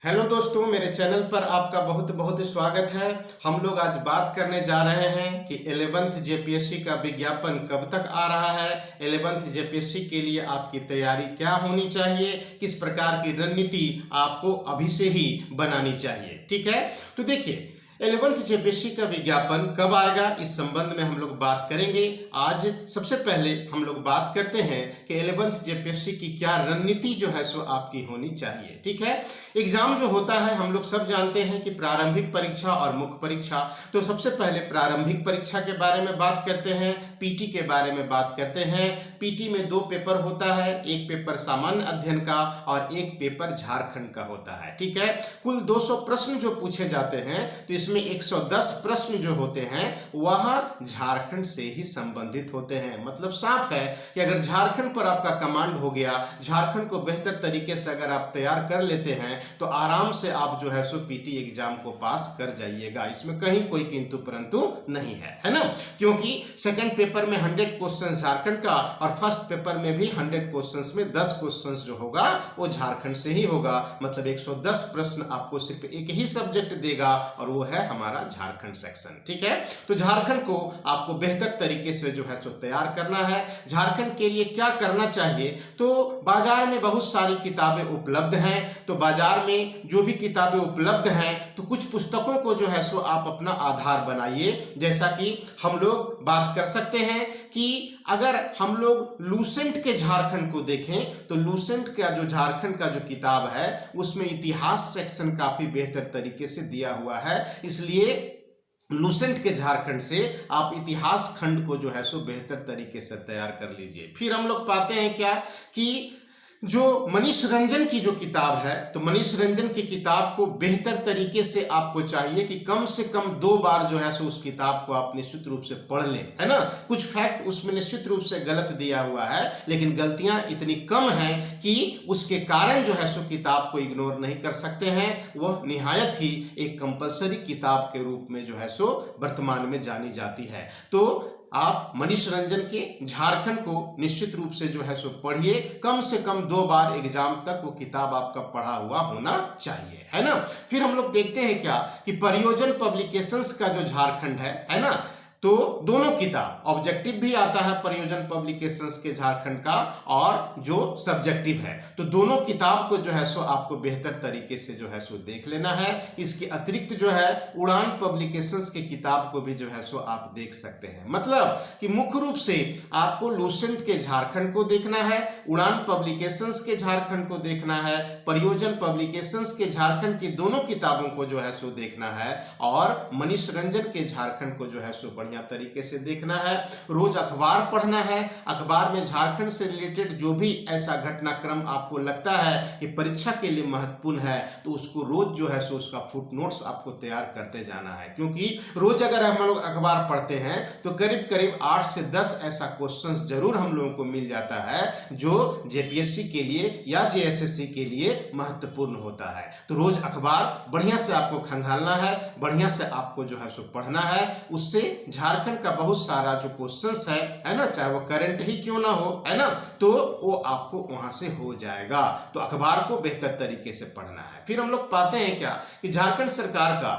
Hello दोस्तों, मेरे channel पर आपका बहुत बहुत स्वागत है। हम लोग आज बात करने जा रहे हैं कि 11th जेपीएससी का विज्ञापन कब तक आ रहा है। 11th जेपीएससी के लिए आपकी तैयारी क्या होनी चाहिए, किस प्रकार की रणनीति आपको अभी से ही बनानी चाहिए। ठीक है, तो देखिए 11th जेपीएससी का विज्ञापन कब आएगा, इस संबंध में हम लोग बात करेंगे। आज सबसे पहले हम लोग बात करते हैं कि 11th जेपीएससी की क्या रणनीति जो है सो आपकी होनी चाहिए। ठीक है, एग्जाम जो होता है हम लोग सब जानते हैं कि प्रारंभिक परीक्षा और मुख्य परीक्षा। तो सबसे पहले प्रारंभिक परीक्षा के बारे में बात करते हैं, पीटी के बारे में बात करते हैं। पीटी में 2 पेपर होता है, एक पेपर सामान्य अध्ययन का और एक पेपर झारखंड का होता है। ठीक है, कुल 200 प्रश्न जो पूछे जाते हैं, तो इसमें 110 प्रश्न जो होते हैं वह झारखंड से ही संबंधित होते हैं। मतलब साफ है कि अगर झारखंड पर आपका कमांड हो गया, झारखंड को बेहतर तरीके से अगर आप तैयार कर लेते हैं तो आराम से आप जो है सो पीटी एग्जाम को पास कर जाइएगा। इसमें कहीं कोई किंतु परंतु नहीं है ना, क्योंकि सेकंड पेपर में 100 क्वेश्चन झारखंड का और फर्स्ट पेपर में भी 100 क्वेश्चंस में 10 क्वेश्चंस जो होगा वो झारखंड से ही होगा। मतलब 110 प्रश्न आपको सिर्फ एक ही सब्जेक्ट देगा और वो है हमारा झारखंड सेक्शन। ठीक है, तो झारखंड को आपको बेहतर तरीके से जो है सो तैयार करना है। झारखंड के लिए क्या करना चाहिए, तो बाजार में बहुत सारी किताबें उपलब्ध हैं। तो बाजार में जो भी किताबें उपलब्ध हैं, तो कुछ पुस्तकों को जो है सो आप अपना आधार बनाइए। जैसा कि हम लोग बात कर सकते हैं कि अगर हम लोग लूसेंट के झारखंड को देखें तो लूसेंट का जो झारखंड का जो किताब है उसमें इतिहास सेक्शन काफी बेहतर तरीके से दिया हुआ है। इसलिए लूसेंट के झारखंड से आप इतिहास खंड को जो है सो बेहतर तरीके से तैयार कर लीजिए। फिर हम लोग पाते हैं क्या कि जो मनीष रंजन की जो किताब है, तो मनीष रंजन की किताब को बेहतर तरीके से आपको चाहिए कि कम से कम 2 बार जो है सो उस किताब को आप निश्चित रूप से पढ़ लें, है ना। कुछ फैक्ट उसमें निश्चित रूप से गलत दिया हुआ है, लेकिन गलतियां इतनी कम हैं कि उसके कारण जो है सो किताब को इग्नोर नहीं कर सकते हैं। वह निहायत ही एक कंपलसरी किताब के रूप में जो है सो वर्तमान में जानी जाती है। तो आप मनीष रंजन के झारखंड को निश्चित रूप से जो है सो पढ़िए। कम से कम 2 बार एग्जाम तक वो किताब आपका पढ़ा हुआ होना चाहिए, है ना। फिर हम लोग देखते हैं क्या कि परियोजन पब्लिकेशंस का जो झारखंड है ना, तो दोनों किताब ऑब्जेक्टिव भी आता है परियोजन पब्लिकेशंस के झारखंड का और जो सब्जेक्टिव है, तो दोनों किताब को जो है सो आपको बेहतर तरीके से जो है सो देख लेना है। इसके अतिरिक्त जो है उड़ान पब्लिकेशंस की किताब को भी जो है सो आप देख सकते हैं। मतलब कि मुख्य रूप से आपको लूसेंट के झारखंड को देखना है, उड़ान पब्लिकेशंस के झारखंड को देखना है, परियोजन पब्लिकेशंस के झारखंड की दोनों किताबों को जो है सो देखना है और मनीष रंजन के झारखंड को जो है सो बढ़िया तरीके से देखना है। रोज अखबार पढ़ना है, अखबार में झारखंड से रिलेटेड जो भी ऐसा घटनाक्रम आपको लगता है कि परीक्षा के लिए महत्वपूर्ण है, तो उसको रोज जो है सो उसका फुटनोट्स आपको तैयार करते जाना है। क्योंकि रोज अगर हम लोग अखबार पढ़ते हैं तो करीब करीब 8 से 10 ऐसा क्वेश्चंस जरूर हम लोगों को मिल जाता है जो जेपीएससी के लिए या जेएसएससी के लिए महत्वपूर्ण होता है। तो रोज अखबार बढ़िया से आपको खंगालना है, बढ़िया से आपको जो है सो पढ़ना है। उससे झारखंड का बहुत सारा जो क्वेश्चंस है ना, चाहे वो करंट ही क्यों ना हो, है ना, तो वो आपको वहां से हो जाएगा। तो अखबार को बेहतर तरीके से पढ़ना है। फिर हम लोग पाते हैं क्या कि झारखंड सरकार का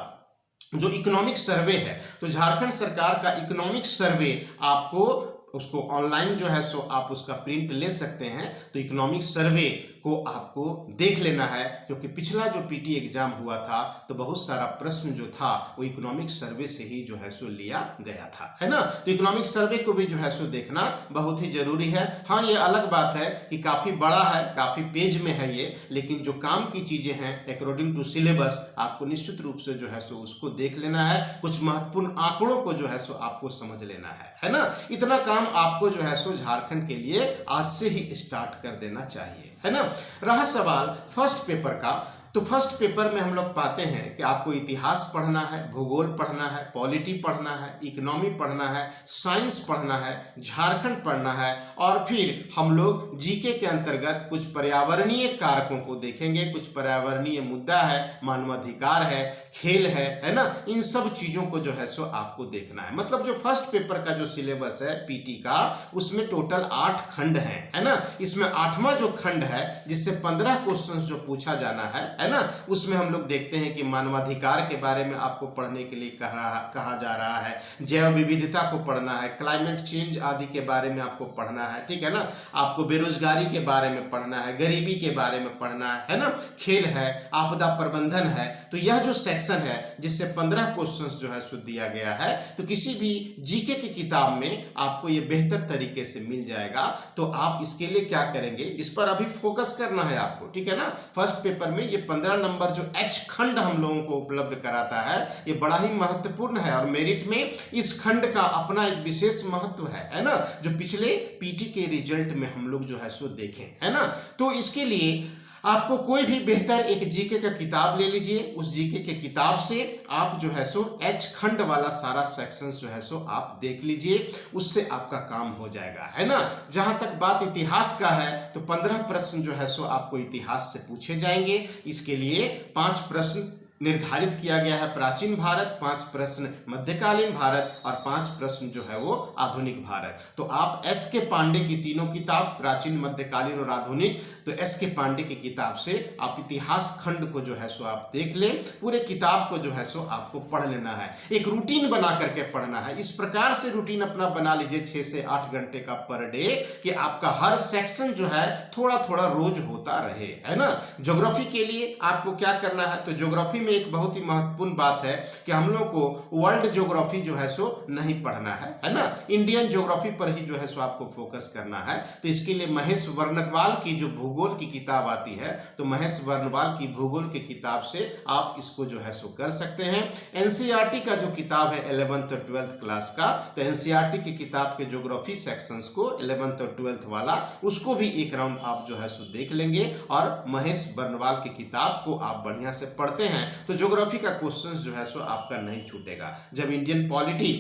जो इकोनॉमिक सर्वे है, तो झारखंड सरकार का इकोनॉमिक सर्वे आपको उसको ऑनलाइन जो है सो आप उसका प्रिंट ले सकते हैं। तो इकोनॉमिक सर्वे को आपको देख लेना है, क्योंकि पिछला जो पीटी एग्जाम हुआ था तो बहुत सारा प्रश्न जो था वो इकोनॉमिक सर्वे से ही जो है सो लिया गया था, है ना। तो इकोनॉमिक सर्वे को भी जो है सो देखना बहुत ही जरूरी है। हाँ, ये अलग बात है कि काफी बड़ा है, काफी पेज में है ये, लेकिन जो काम की चीजें हैं अकॉर्डिंग टू सिलेबस आपको निश्चित रूप से जो है सो उसको देख लेना है। कुछ महत्वपूर्ण आंकड़ों को जो है सो आपको समझ लेना है ना। इतना काम आपको जो है सो झारखंड के लिए आज से ही स्टार्ट कर देना चाहिए, है ना। रहा सवाल फर्स्ट पेपर का, तो फर्स्ट पेपर में हम लोग पाते हैं कि आपको इतिहास पढ़ना है, भूगोल पढ़ना है, पॉलिटी पढ़ना है, इकोनॉमी पढ़ना है, साइंस पढ़ना है, झारखंड पढ़ना है और फिर हम लोग जीके के अंतर्गत कुछ पर्यावरणीय कारकों को देखेंगे। कुछ पर्यावरणीय मुद्दा है, मानवाधिकार है, खेल है ना, इन सब चीजों को जो है सो आपको देखना है। मतलब जो फर्स्ट पेपर का जो सिलेबस है पीटी का, उसमें टोटल 8 खंड है ना। इसमें 8वां जो खंड है जिससे 15 क्वेश्चन जो पूछा जाना है है ना, उसमें हम लोग देखते हैं कि मानवाधिकार के बारे में आपको पढ़ने के लिए कहा जा रहा है, जैव विविधता को पढ़ना है, क्लाइमेट चेंज आदि के बारे में आपको पढ़ना है, ठीक है ना, आपको बेरोजगारी के बारे में पढ़ना है, गरीबी के बारे में पढ़ना है ना, खेल है, आपदा प्रबंधन है। तो यह जो सेक्शन है जिससे 15 क्वेश्चंस जो है सो दिया गया है, तो किसी भी जीके की किताब में आपको ये बेहतर तरीके से मिल जाएगा। तो आप इसके लिए क्या करेंगे, इस पर अभी फोकस करना है आपको, ठीक है ना। फर्स्ट पेपर में ये 15 नंबर जो एच खंड हम लोगों को उपलब्ध कराता है, ये बड़ा ही महत्वपूर्ण है और मेरिट में इस खंड का अपना एक विशेष महत्व है ना, जो पिछले पीटी के रिजल्ट में हम लोग जो है सो देखें, है ना। तो इसके लिए आपको कोई भी बेहतर एक जीके का किताब ले लीजिए, उस जीके के किताब से आप जो है सो एच खंड वाला सारा सेक्शंस जो है सो आप देख लीजिए, उससे आपका काम हो जाएगा, है ना। जहां तक बात इतिहास का है तो 15 प्रश्न जो है सो आपको इतिहास से पूछे जाएंगे। इसके लिए 5 प्रश्न निर्धारित किया गया है, प्राचीन भारत, 5 प्रश्न मध्यकालीन भारत और 5 प्रश्न जो है वो आधुनिक भारत। तो आप एस के पांडे की तीनों किताब, प्राचीन, मध्यकालीन और आधुनिक, तो एस के पांडे की किताब से आप इतिहास खंड को जो है सो आप देख लें, पूरे किताब को जो है सो आपको पढ़ लेना है, एक रूटीन बना करके पढ़ना है। इस प्रकार से रूटीन अपना बना लीजिए 6 से 8 घंटे का पर डे, कि आपका हर सेक्शन जो है थोड़ा थोड़ा रोज होता रहे, है ना। ज्योग्राफी के लिए आपको क्या करना है, तो ज्योग्राफी में एक बहुत ही महत्वपूर्ण बात है कि हम लोग को वर्ल्ड ज्योग्राफी जो है सो नहीं पढ़ना है ना, इंडियन ज्योग्राफी पर ही जो है सो आपको फोकस करना है। तो इसके लिए महेश वर्णवाल की जो भूगोल की किताब आती है, तो महेश वर्णवाल की भूगोल की किताब से आप इसको जो है सो कर सकते हैं। एनसीईआरटी का जो किताब है 11th और 12th क्लास का, तो एनसीईआरटी की किताब के ज्योग्राफी सेक्शंस को 11th और 12th वाला, उसको भी एक राउंड आप जो है सो देख लेंगे और महेश वर्णवाल की किताब को आप बढ़िया से पढ़ते हैं तो ज्योग्राफी का क्वेश्चंस जो है सो आपका नहीं छूटेगा। जब इंडियन पॉलिटी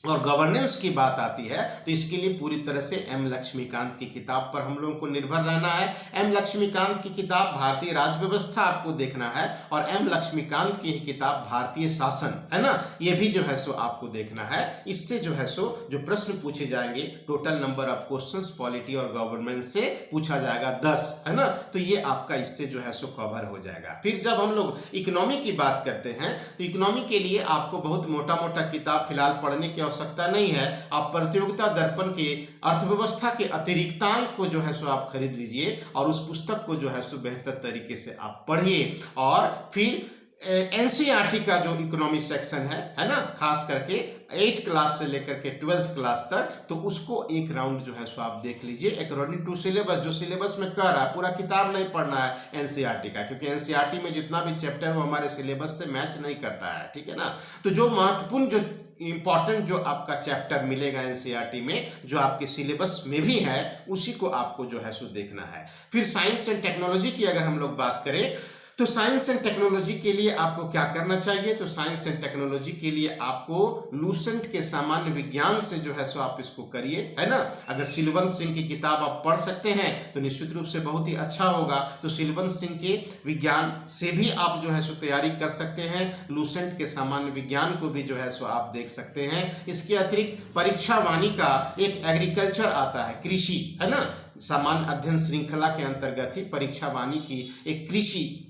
और गवर्नेंस की बात आती है तो इसके लिए पूरी तरह से एम लक्ष्मीकांत की किताब पर हम लोगों को निर्भर रहना है। एम लक्ष्मीकांत की किताब भारतीय राज व्यवस्था आपको देखना है और एम लक्ष्मीकांत की किताब भारतीय शासन, है ना, ये भी जो है सो आपको देखना है। इससे जो है सो जो प्रश्न पूछे जाएंगे, total number of questions polity और गवर्नेंस से पूछा जाएगा 10, है ना, तो ये आपका इससे जो है सो कवर हो जाएगा। फिर जब हम लोग इकोनॉमी की बात करते हैं तो इकोनॉमी के लिए आपको बहुत मोटा मोटा किताब फिलहाल पढ़ने की आवश्यकता नहीं है। आप प्रतियोगिता दर्पण के अर्थव्यवस्था के अतिरिक्तांक को जो है सो आप खरीद लीजिए और उस पुस्तक को जो है सो बेहतर तरीके से आप पढ़िए। और फिर एनसीईआरटी का जो इकोनॉमी सेक्शन है ना, खास करके 8th क्लास से लेकर के 12th क्लास तक, तो उसको एक राउंड जो है सो आप देख लीजिए अकॉर्डिंग टू सिलेबस। जो सिलेबस में कह रहा है, पूरा किताब नहीं पढ़ना है एनसीईआरटी का, क्योंकि एनसीईआरटी में जितना भी चैप्टर है वो हमारे सिलेबस से मैच नहीं करता है, ठीक है ना। तो जो महत्वपूर्ण, जो इंपॉर्टेंट जो आपका चैप्टर मिलेगा एनसीईआरटी में, जो आपके सिलेबस में भी है, उसी को आपको जो है सो देखना है। फिर साइंस एंड टेक्नोलॉजी की अगर हम लोग बात करें तो साइंस एंड टेक्नोलॉजी के लिए आपको क्या करना चाहिए, तो साइंस एंड टेक्नोलॉजी के लिए आपको लूसेंट के सामान्य विज्ञान से जो है सो आप इसको करिए, है ना। अगर सिलवंत सिंह की किताब आप पढ़ सकते हैं तो निश्चित रूप से बहुत ही अच्छा होगा। तो सिलवंत सिंह के विज्ञान से भी आप जो है सो तैयारी कर सकते हैं। लूसेंट के सामान्य विज्ञान को भी जो है सो आप देख सकते हैं। इसके अतिरिक्त परीक्षा वाणी का एक एग्रीकल्चर आता है, कृषि, है ना, सामान्य अध्ययन श्रृंखला के अंतर्गत ही परीक्षा वाणी की एक कृषि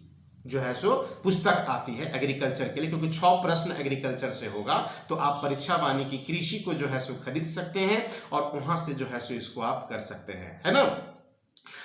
जो है सो पुस्तक आती है एग्रीकल्चर के लिए, क्योंकि 6 प्रश्न एग्रीकल्चर से होगा। तो आप परीक्षा वाणी की कृषि को जो है सो खरीद सकते हैं और वहां से जो है सो इसको आप कर सकते हैं, है ना।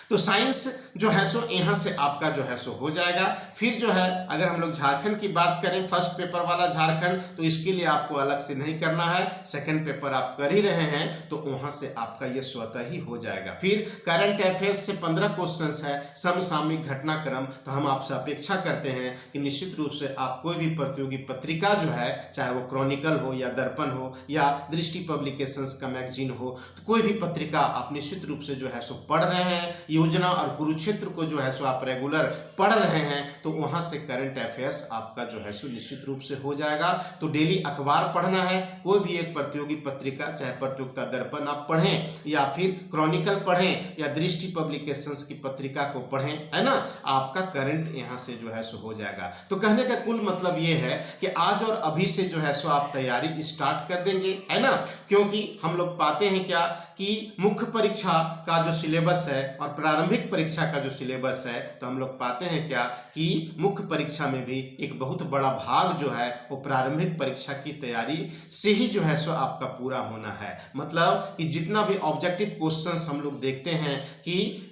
तो साइंस जो है सो यहाँ से आपका जो है सो हो जाएगा। फिर जो है अगर हम लोग झारखंड की बात करें, फर्स्ट पेपर वाला झारखंड, तो इसके लिए आपको अलग से नहीं करना है। सेकंड पेपर आप कर ही रहे हैं तो वहां से आपका ये स्वतः ही हो जाएगा। फिर करंट अफेयर्स से 15 क्वेश्चंस है, समसामयिक घटनाक्रम। तो हम आपसे अपेक्षा करते हैं कि निश्चित रूप से आप कोई भी प्रतियोगी पत्रिका जो है, चाहे वो क्रॉनिकल हो या दर्पण हो या दृष्टि पब्लिकेशंस का मैगजीन हो, तो कोई भी पत्रिका आप निश्चित रूप से जो है सो पढ़ रहे हैं। योजना और कुरुक्षेत्र को जो है सो आप रेगुलर पढ़ रहे हैं तो वहां से करंट अफेयर्स आपका जो है सो निश्चित रूप से हो जाएगा। तो डेली अखबार पढ़ना है, कोई भी एक प्रतियोगी पत्रिका, चाहे प्रतियोगिता दर्पण आप पढ़ें या फिर क्रॉनिकल पढ़ें या दृष्टि पब्लिकेशंस की पत्रिका को पढ़ें, है ना, आपका करंट यहाँ से जो है सो हो जाएगा। तो कहने का कुल मतलब ये है कि आज और अभी से जो है सो आप तैयारी स्टार्ट कर देंगे, है ना, क्योंकि हम लोग पाते हैं क्या कि मुख्य परीक्षा का जो सिलेबस है और प्रारंभिक परीक्षा का जो सिलेबस है, तो हम लोग पाते हैं क्या कि मुख्य परीक्षा में भी एक बहुत बड़ा भाग जो है वो प्रारंभिक परीक्षा की तैयारी से ही जो है सो आपका पूरा होना है। मतलब कि जितना भी ऑब्जेक्टिव क्वेश्चंस हम लोग देखते हैं कि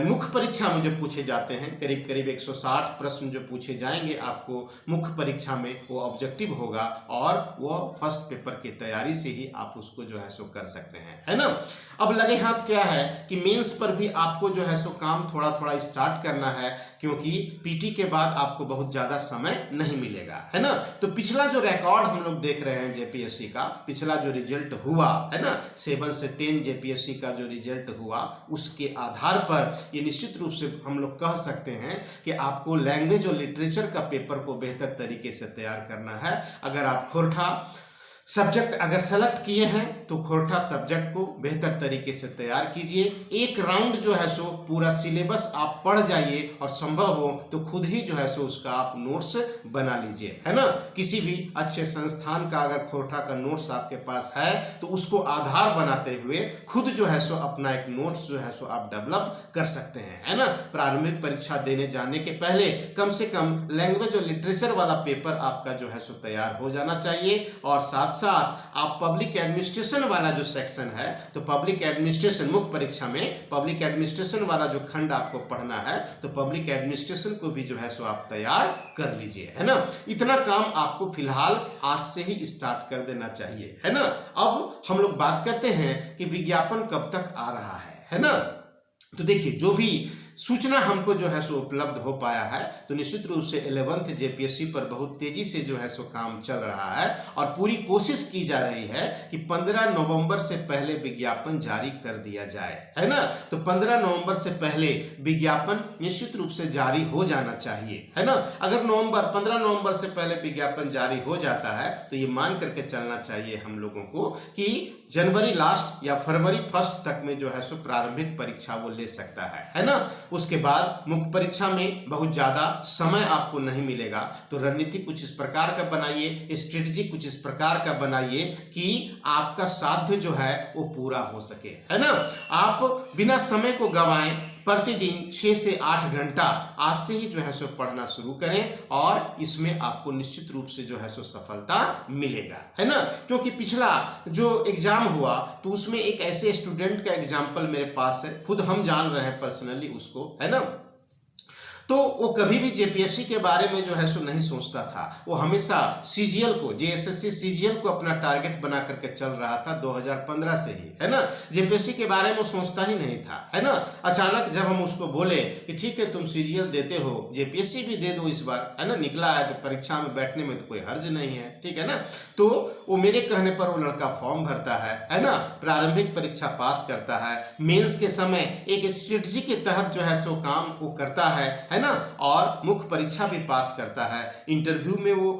मुख्य परीक्षा में जो पूछे जाते हैं, करीब करीब 160 प्रश्न जो पूछे जाएंगे आपको मुख्य परीक्षा में, वो ऑब्जेक्टिव होगा और वो फर्स्ट पेपर की तैयारी से ही आप उसको जो है सो कर सकते हैं, है ना। अब लगे हाथ क्या है कि मेंस पर भी आपको जो है सो काम थोड़ा थोड़ा स्टार्ट करना है, क्योंकि पीटी के बाद आपको बहुत ज़्यादा समय नहीं मिलेगा, है ना। तो पिछला जो रिकॉर्ड हम लोग देख रहे हैं जेपीएससी का, पिछला जो रिजल्ट हुआ है ना 7 से 10 जेपीएससी का जो रिजल्ट हुआ, उसके आधार पर ये निश्चित रूप से हम लोग कह सकते हैं कि आपको लैंग्वेज और लिटरेचर का पेपर को बेहतर तरीके से तैयार करना है। अगर आप खोरठा सब्जेक्ट अगर सेलेक्ट किए हैं तो खोरठा सब्जेक्ट को बेहतर तरीके से तैयार कीजिए। एक राउंड जो है सो पूरा सिलेबस आप पढ़ जाइए और संभव हो तो खुद ही जो है सो उसका आप नोट्स बना लीजिए, है ना। किसी भी अच्छे संस्थान का अगर खोरठा का नोट्स आपके पास है तो उसको आधार बनाते हुए खुद जो है सो अपना एक नोट्स जो है सो आप डेवलप कर सकते हैं, है ना। प्रारंभिक परीक्षा देने जाने के पहले कम से कम लैंग्वेज और लिटरेचर वाला पेपर आपका जो है सो तैयार हो जाना चाहिए। और साथ साथ आप पब्लिक एडमिनिस्ट्रेशन वाला जो सेक्शन है, तो पब्लिक एडमिनिस्ट्रेशन मुख्य परीक्षा में पब्लिक एडमिनिस्ट्रेशन वाला जो खंड आपको पढ़ना है, तो पब्लिक एडमिनिस्ट्रेशन को भी जो है सो आप तैयार कर लीजिए, है ना। इतना काम आपको फिलहाल आज से ही स्टार्ट कर देना चाहिए, है ना। अब हम लोग बात करते हैं कि विज्ञापन कब तक आ रहा है ना। तो देखिए, जो भी सूचना हमको जो है सो उपलब्ध हो पाया है, तो निश्चित रूप से 11th जेपीएससी पर बहुत तेजी से जो है सो काम चल रहा है और पूरी कोशिश की जा रही है कि 15 नवंबर से पहले विज्ञापन जारी कर दिया जाए, है ना। तो 15 नवंबर से पहले विज्ञापन निश्चित रूप से जारी हो जाना चाहिए, है ना। अगर 15 नवंबर से पहले विज्ञापन जारी हो जाता है तो ये मान करके चलना चाहिए हम लोगों को कि जनवरी लास्ट या फरवरी फर्स्ट तक में जो है सो प्रारंभिक परीक्षा वो ले सकता है ना। उसके बाद मुख्य परीक्षा में बहुत ज्यादा समय आपको नहीं मिलेगा, तो रणनीति कुछ इस प्रकार का बनाइए, स्ट्रेटजी कुछ इस प्रकार का बनाइए कि आपका साध्य जो है वो पूरा हो सके, है ना। आप बिना समय को गंवाएं, प्रतिदिन 6 से 8 घंटा आज से ही जो है सो पढ़ना शुरू करें और इसमें आपको निश्चित रूप से जो है सो सफलता मिलेगा, है ना। क्योंकि पिछला जो एग्जाम हुआ तो उसमें एक ऐसे स्टूडेंट का एग्जाम्पल मेरे पास है, खुद हम जान रहे हैं पर्सनली उसको, है ना। तो वो कभी भी जेपीएससी के बारे में जो है सो नहीं सोचता था, वो हमेशा सीजीएल को, जेएसएससी सीजीएल को अपना टारगेट बना करके चल रहा था 2015 से ही, है ना। जेपीएससी के बारे में सोचता ही नहीं था, है ना। अचानक जब हम उसको बोले कि ठीक है तुम सीजीएल देते हो, जेपीएससी भी दे दो इस बार, है ना, निकला है तो परीक्षा में बैठने में तो कोई हर्ज नहीं है, ठीक है ना। तो वो मेरे कहने पर वो लड़का फॉर्म भरता है ना, प्रारंभिक परीक्षा पास करता है, मेंस के समय एक स्ट्रेटजी के तहत जो है सो काम वो करता है ना, और मुख्य परीक्षा भी पास करता है। इंटरव्यू में वो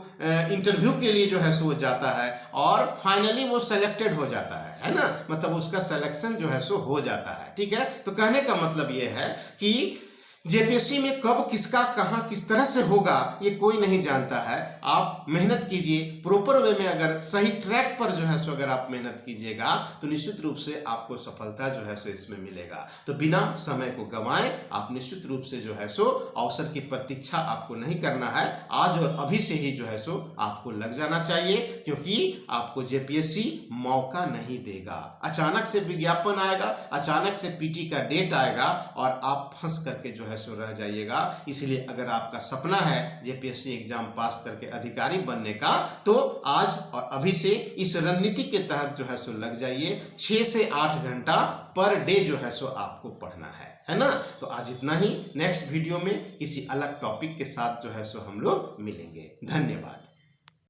इंटरव्यू के लिए जो है सो जाता है और फाइनली वो सेलेक्टेड हो जाता है ना, मतलब उसका सिलेक्शन जो है सो हो जाता है, ठीक है। तो कहने का मतलब ये है कि जेपीएससी में कब किसका कहां किस तरह से होगा ये कोई नहीं जानता है। आप मेहनत कीजिए प्रॉपर वे में, अगर सही ट्रैक पर जो है सो अगर आप मेहनत कीजिएगा तो निश्चित रूप से आपको सफलता जो है सो इसमें मिलेगा। तो बिना समय को गंवाएं, आप निश्चित रूप से जो है सो अवसर की प्रतीक्षा आपको नहीं करना है, आज और अभी से ही जो है सो आपको लग जाना चाहिए, क्योंकि आपको जेपीएससी मौका नहीं देगा। अचानक से विज्ञापन आएगा, अचानक से पीटी का डेट आएगा और आप फंस करके जो है सो रह जाइएगा। इसलिए अगर आपका सपना है जेपीएससी एग्जाम पास करके अधिकारी बनने का, तो आज और अभी से इस रणनीति के तहत जो है सो लग जाइए। 6 से 8 घंटा पर डे जो है सो आपको पढ़ना है ना। तो आज इतना ही, नेक्स्ट वीडियो में किसी अलग टॉपिक के साथ जो है सो हम लोग मिलेंगे। धन्यवाद।